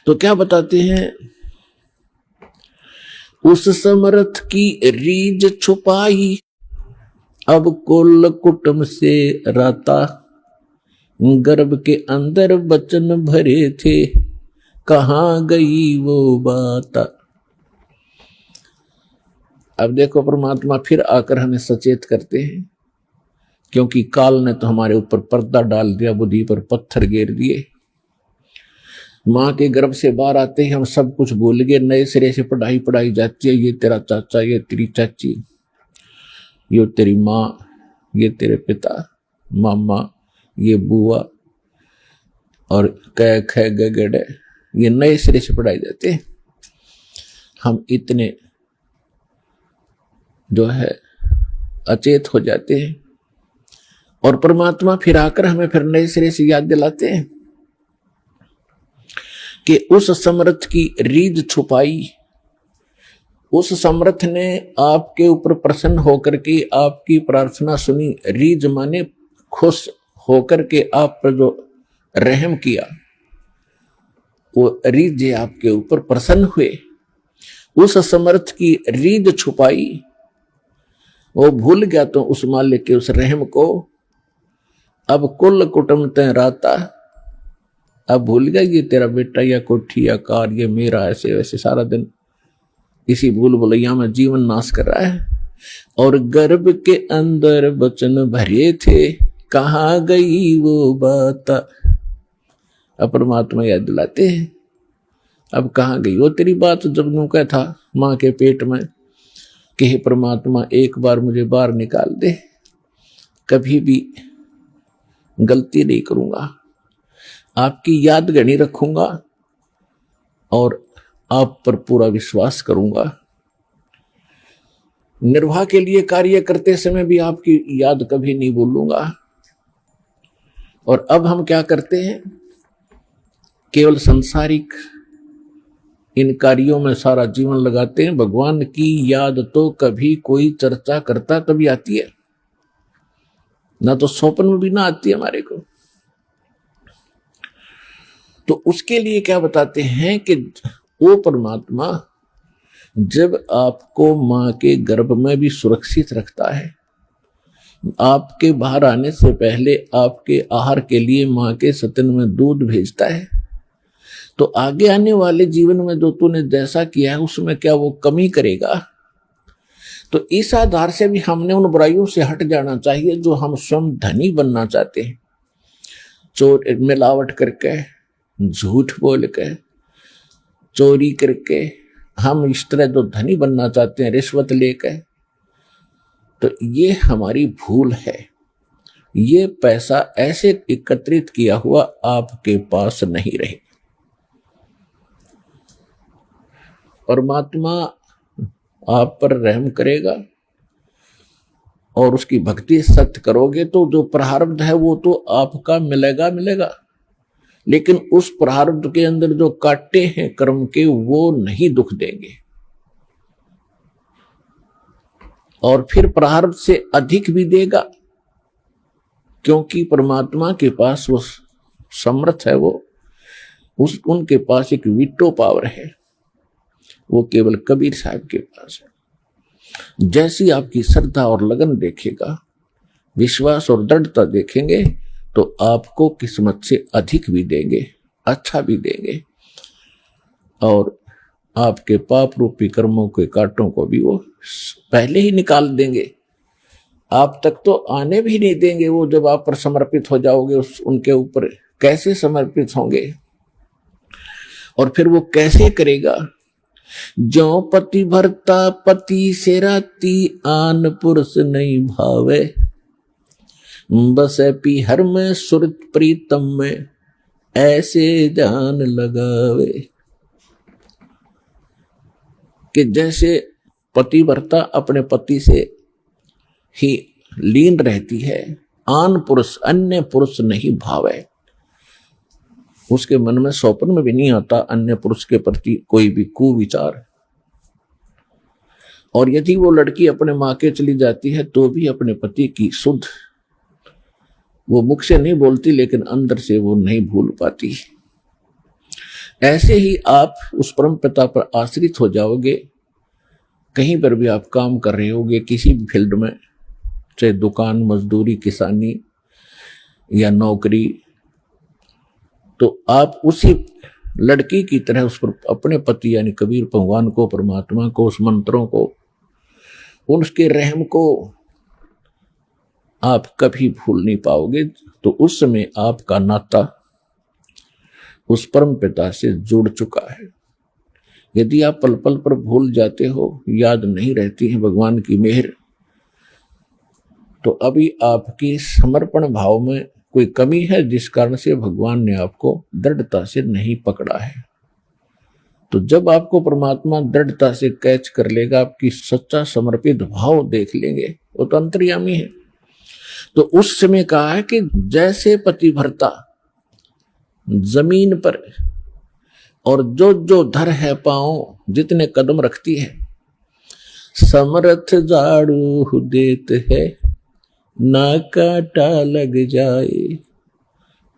तो क्या बताते हैं, उस समर्थ की रीझ छुपाई, अब कुल कुटुंब से राता, गर्भ के अंदर बचन भरे थे, कहां गई वो बात। अब देखो परमात्मा फिर आकर हमें सचेत करते हैं, क्योंकि काल ने तो हमारे ऊपर पर्दा डाल दिया, बुद्धि पर पत्थर गिर दिए। माँ के गर्भ से बाहर आते ही हम सब कुछ भूल गए, नए सिरे से पढ़ाई जाती है। ये तेरा चाचा, ये तेरी चाची, ये तेरी माँ, ये तेरे पिता, मामा, ये बुआ और कै ख गड़, ये नए सिरे से पढ़ाई जाते हैं। हम इतने जो है अचेत हो जाते हैं, और परमात्मा फिर आकर हमें फिर नए सिरे से याद दिलाते हैं कि उस समर्थ की रीझ छुपाई। उस समर्थ ने आपके ऊपर प्रसन्न होकर के आपकी प्रार्थना सुनी। रीझ माने खुश होकर के आप पर जो रहम किया, वो रीझ आपके ऊपर प्रसन्न हुए। उस समर्थ की रीझ छुपाई, वो भूल गया तो उस मालिक के उस रहम को। अब कुल कुटुंब तय राता, अब भूल गया ये तेरा बेटा या कोठी या कार, ये मेरा, ऐसे वैसे सारा दिन इसी भूल भुलैया में जीवन नाश कर रहा है। और गर्भ के अंदर बचन भरे थे, कहां गई वो बात। अब परमात्मा याद दिलाते हैं, अब कहां गई वो तेरी बात, जब यूं क्या था मां के पेट में कि हे परमात्मा एक बार मुझे बाहर निकाल दे, कभी भी गलती नहीं करूंगा, आपकी याद गणी रखूंगा और आप पर पूरा विश्वास करूंगा। निर्वाह के लिए कार्य करते समय भी आपकी याद कभी नहीं भूलूंगा। और अब हम क्या करते हैं, केवल संसारिक इन कार्यों में सारा जीवन लगाते हैं। भगवान की याद तो कभी कोई चर्चा करता तभी आती है, ना तो स्वप्न में भी ना आती है हमारे को। तो उसके लिए क्या बताते हैं कि वो परमात्मा जब आपको मां के गर्भ में भी सुरक्षित रखता है, आपके बाहर आने से पहले आपके आहार के लिए मां के स्तन में दूध भेजता है, तो आगे आने वाले जीवन में जो तूने जैसा किया है उसमें क्या वो कमी करेगा। तो इस आधार से भी हमने उन बुराइयों से हट जाना चाहिए जो हम स्वयं धनी बनना चाहते हैं। चोर मिलावट करके, झूठ बोल के, चोरी करके हम इस तरह जो धनी बनना चाहते हैं, रिश्वत लेकर, तो ये हमारी भूल है। ये पैसा ऐसे एकत्रित किया हुआ आपके पास नहीं रहे। परमात्मा आप पर रहम करेगा और उसकी भक्ति सत्य करोगे तो जो प्रारब्ध है वो तो आपका मिलेगा, लेकिन उस प्रारब्ध के अंदर जो कांटे हैं कर्म के, वो नहीं दुख देंगे। और फिर प्रारब्ध से अधिक भी देगा, क्योंकि परमात्मा के पास वो समर्थ है, वो उनके पास एक वीटो पावर है, वो केवल कबीर साहब के पास है। जैसी आपकी श्रद्धा और लगन देखेगा, विश्वास और दृढ़ता देखेंगे, तो आपको किस्मत से अधिक भी देंगे, अच्छा भी देंगे, और आपके पाप रूपी कर्मों के कांटों को भी वो पहले ही निकाल देंगे। आप तक तो आने भी नहीं देंगे वो, जब आप पर समर्पित हो जाओगे उनके ऊपर। कैसे समर्पित होंगे और फिर वो कैसे करेगा। जो पति भरता पति से राती, आन पुरुष नहीं भावे, बस पी हर में सुरत प्रीतम में, ऐसे जान लगावे। कि जैसे पतिव्रता अपने पति से ही लीन रहती है, आन पुरुष अन्य पुरुष नहीं भावे, उसके मन में स्वप्न में भी नहीं आता अन्य पुरुष के प्रति कोई भी कुविचार। और यदि वो लड़की अपने मां के चली जाती है तो भी अपने पति की सुध वो मुख से नहीं बोलती, लेकिन अंदर से वो नहीं भूल पाती। ऐसे ही आप उस परम पिता पर आश्रित हो जाओगे। कहीं पर भी आप काम कर रहे होगे, किसी भी फील्ड में, चाहे दुकान, मजदूरी, किसानी या नौकरी, तो आप उसी लड़की की तरह उस पर अपने पति यानी कबीर भगवान को, परमात्मा को, उस मंत्रों को, उसके रहम को आप कभी भूल नहीं पाओगे। तो उस समय आपका नाता उस परम पिता से जुड़ चुका है। यदि आप पल पल पर भूल जाते हो, याद नहीं रहती है भगवान की मेहर, तो अभी आपकी समर्पण भाव में कोई कमी है, जिस कारण से भगवान ने आपको दृढ़ता से नहीं पकड़ा है। तो जब आपको परमात्मा दृढ़ता से कैच कर लेगा, आपकी सच्चा समर्पित भाव देख लेंगे, वो तो अंतर्यामी है। तो उस समय कहा है कि जैसे पतिव्रता जमीन पर और जो जो धर है पांव, जितने कदम रखती है, समर्थ झाड़ू देत है ना काटा लग जाए।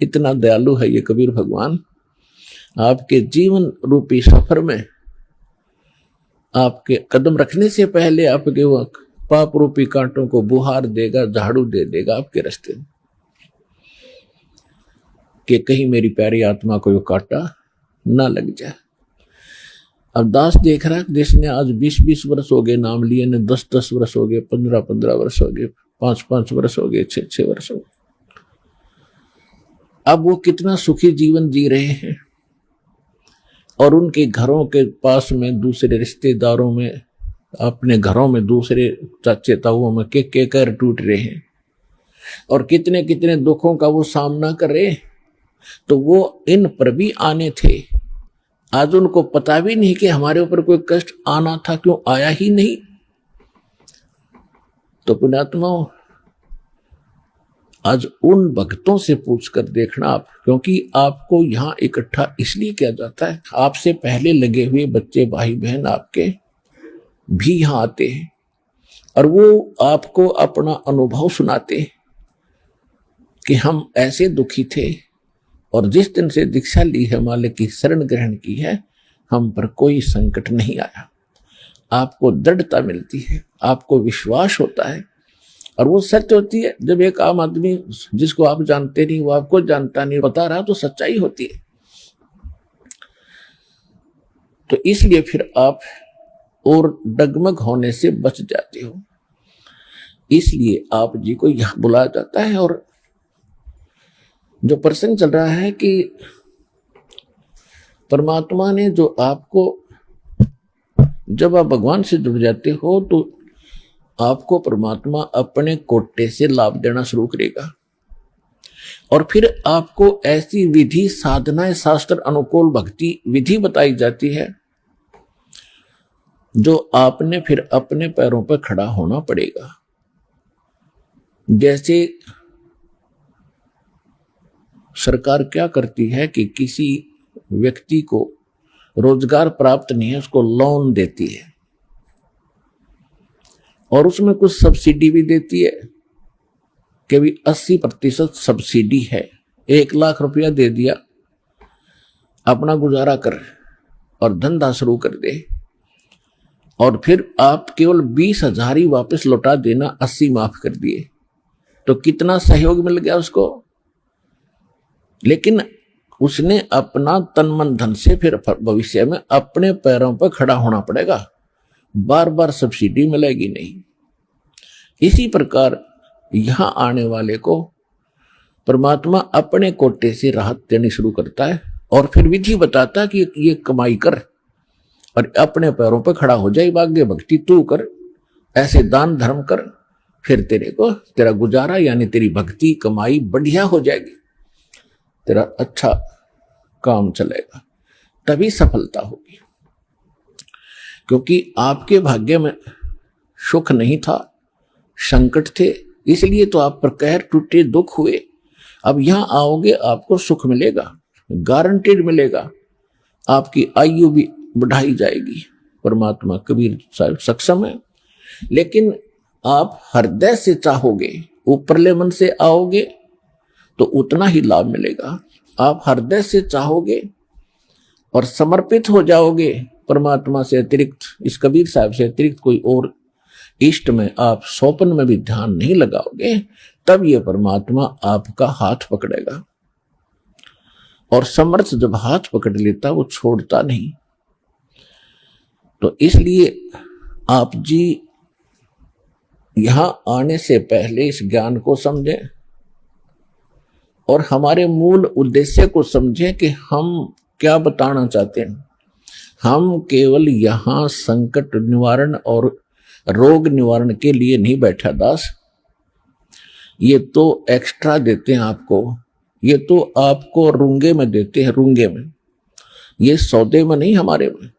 इतना दयालु है ये कबीर भगवान। आपके जीवन रूपी सफर में आपके कदम रखने से पहले आपके वो पाप रूपी कांटों को बुहार देगा, झाड़ू दे देगा आपके रास्ते में, कि कहीं मेरी प्यारी आत्मा को वो कांटा ना लग जाए। अब दास देख रहा है, जिसने आज 20-20 वर्ष हो गए नाम लिए, ने 10-10 वर्ष हो गए, 15-15 वर्ष हो गए, 5-5 वर्ष हो गए, 6-6 वर्ष हो गए, अब वो कितना सुखी जीवन जी रहे हैं। और उनके घरों के पास में, दूसरे रिश्तेदारों में, अपने घरों में दूसरे चाचे ताऊओं में के कर टूट रहे हैं, और कितने कितने दुखों का वो सामना कर रहे। तो वो इन पर भी आने थे, आज उनको पता भी नहीं कि हमारे ऊपर कोई कष्ट आना था, क्यों आया ही नहीं। तो पुण्यात्माओं, आज उन भक्तों से पूछकर देखना आप, क्योंकि आपको यहां इकट्ठा इसलिए किया जाता है, आपसे पहले लगे हुए बच्चे, भाई बहन आपके भी यहां आते हैं, और वो आपको अपना अनुभव सुनाते हैं कि हम ऐसे दुखी थे, और जिस दिन से दीक्षा ली है, मालिक की शरण ग्रहण की है, हम पर कोई संकट नहीं आया। आपको दृढ़ता मिलती है, आपको विश्वास होता है, और वो सत्य होती है। जब एक आम आदमी जिसको आप जानते नहीं, वो आपको जानता नहीं, बता रहा, तो सच्चाई होती है। तो इसलिए फिर आप और डगमग होने से बच जाते हो। इसलिए आप जी को यहां बुलाया जाता है। और जो प्रसंग चल रहा है कि परमात्मा ने जो आपको, जब आप भगवान से जुड़ जाते हो, तो आपको परमात्मा अपने कोटे से लाभ देना शुरू करेगा, और फिर आपको ऐसी विधि, साधनाएं, शास्त्र अनुकूल भक्ति विधि बताई जाती है, जो आपने फिर अपने पैरों पर खड़ा होना पड़ेगा। जैसे सरकार क्या करती है कि किसी व्यक्ति को रोजगार प्राप्त नहीं है, उसको लोन देती है, और उसमें कुछ सब्सिडी भी देती है कि भी 80% सब्सिडी है। 1 लाख रुपया दे दिया, अपना गुजारा कर और धंधा शुरू कर दे, और फिर आप केवल 20,000 ही वापस लौटा देना, 80 माफ कर दिए। तो कितना सहयोग मिल गया उसको। लेकिन उसने अपना तन मन धन से फिर भविष्य में अपने पैरों पर खड़ा होना पड़ेगा, बार बार सब्सिडी मिलेगी नहीं। इसी प्रकार यहां आने वाले को परमात्मा अपने कोटे से राहत देनी शुरू करता है, और फिर विधि बताता कि ये कमाई कर और अपने पैरों पर खड़ा हो जाए, भाग्य भक्ति तू कर, ऐसे दान धर्म कर, फिर तेरे को तेरा गुजारा यानी तेरी भक्ति कमाई बढ़िया हो जाएगी, तेरा अच्छा काम चलेगा, तभी सफलता होगी। क्योंकि आपके भाग्य में सुख नहीं था, संकट थे, इसलिए तो आप पर कहर टूटे, दुख हुए। अब यहां आओगे आपको सुख मिलेगा, गारंटेड मिलेगा, आपकी आयु भी बढ़ाई जाएगी। परमात्मा कबीर साहब सक्षम है। लेकिन आप हृदय से चाहोगे, ऊपरले मन से आओगे तो उतना ही लाभ मिलेगा। आप हृदय से चाहोगे और समर्पित हो जाओगे परमात्मा से अतिरिक्त, इस कबीर साहब से अतिरिक्त कोई और इष्ट में आप स्वप्न में भी ध्यान नहीं लगाओगे, तब ये परमात्मा आपका हाथ पकड़ेगा। और समर्थ जब हाथ पकड़ लेता वो छोड़ता नहीं। तो इसलिए आप जी यहां आने से पहले इस ज्ञान को समझें और हमारे मूल उद्देश्य को समझें कि हम क्या बताना चाहते हैं। हम केवल यहां संकट निवारण और रोग निवारण के लिए नहीं बैठा दास, ये तो एक्स्ट्रा देते हैं आपको, ये तो आपको रूंगे में देते हैं, रूंगे में, ये सौदे में नहीं हमारे में।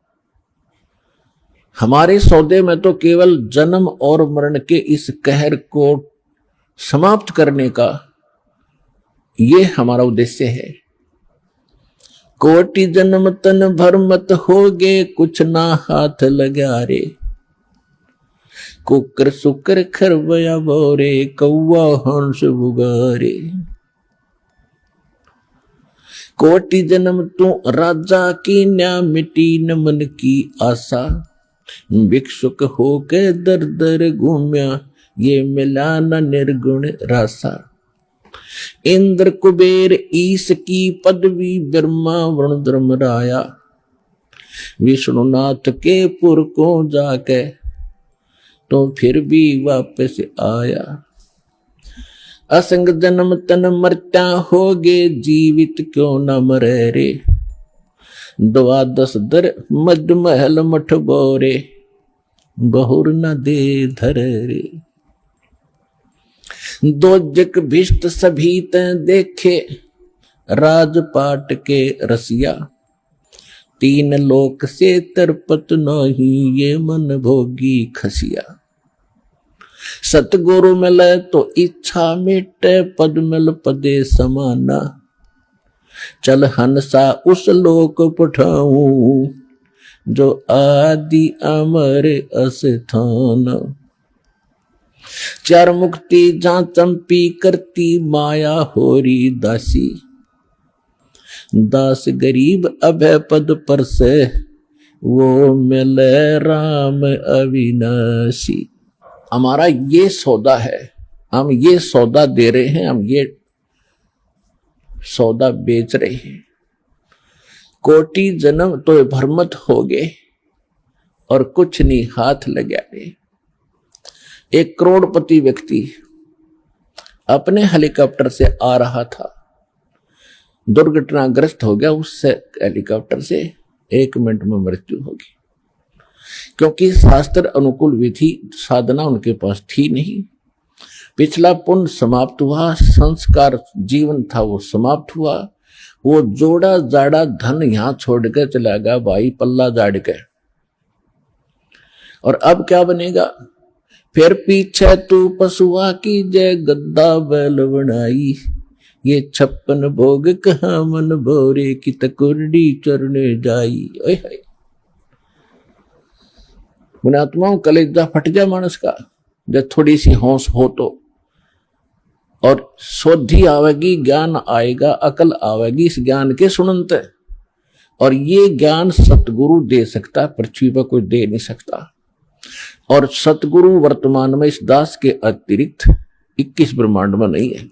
हमारे सौदे में तो केवल जन्म और मरण के इस कहर को समाप्त करने का ये हमारा उद्देश्य है। कोटि जन्म तन भर मत होगे, कुछ ना हाथ लगा रे, कुकर सुकर खरबया बोरे, कौवा हंस बुगारे। कोटि जन्म तू राजा की न्या, मिटी न मन की आशा, भिक्षुक होके दर दर घूम्या, ये मिला न निर्गुण रासा। इंद्र कुबेर ईश की पदवी, ब्रह्मा वरुण धर्मराया, विष्णुनाथ के पुर को जाके तो फिर भी वापस आया। असंग जन्म तन मरता होगे, जीवित क्यों न मरे रे, द्वादश दर मद महल मठ बोरे, बहुर न दे धर रे। दो जग भिष्ट सभी तैं देखे, राजपाट के रसिया, तीन लोक से तरपत नहीं, ये मन भोगी खसिया। सतगुरु मिले तो इच्छा मिटे, पद मिल पदे समाना, चल हंसा उस लोक पठाऊं, जो आदि अमर अस्थान। चार मुक्ति जहां चंपी करती, माया होरी दासी, दास गरीब अभय पद पर से, वो मिले राम अविनाशी। हमारा ये सौदा है, हम ये सौदा दे रहे हैं, हम ये सौदा बेच रहे हैं। कोटि जन्म तो भरमत हो गए और कुछ नहीं हाथ लगा रे। एक करोड़पति व्यक्ति अपने हेलीकॉप्टर से आ रहा था, दुर्घटनाग्रस्त हो गया, उससे हेलीकॉप्टर से 1 मिनट में मृत्यु होगी, क्योंकि शास्त्र अनुकूल विधि साधना उनके पास थी नहीं। पिछला पुण्य समाप्त हुआ, संस्कार जीवन था वो समाप्त हुआ, वो जोड़ा जाड़ा धन यहां छोड़ कर चला गया भाई, पल्ला जाड़ के। और अब क्या बनेगा, फिर पीछे तू पशुआ की जय, गद्दा बैल बनाई, ये 56 भोग कहाँ मन भोरे, की तकुर्डी चरने जाई। ओए हाय, पुण्यात्माओं कलेजा फट जा मानस का, जब थोड़ी सी होश हो तो, और शोधी आवेगी, ज्ञान आएगा, अकल आवेगी इस ज्ञान के सुनते। और ये ज्ञान सतगुरु दे सकता, पृथ्वी पर कोई दे नहीं सकता। और सतगुरु वर्तमान में इस दास के अतिरिक्त 21 ब्रह्मांड में नहीं है।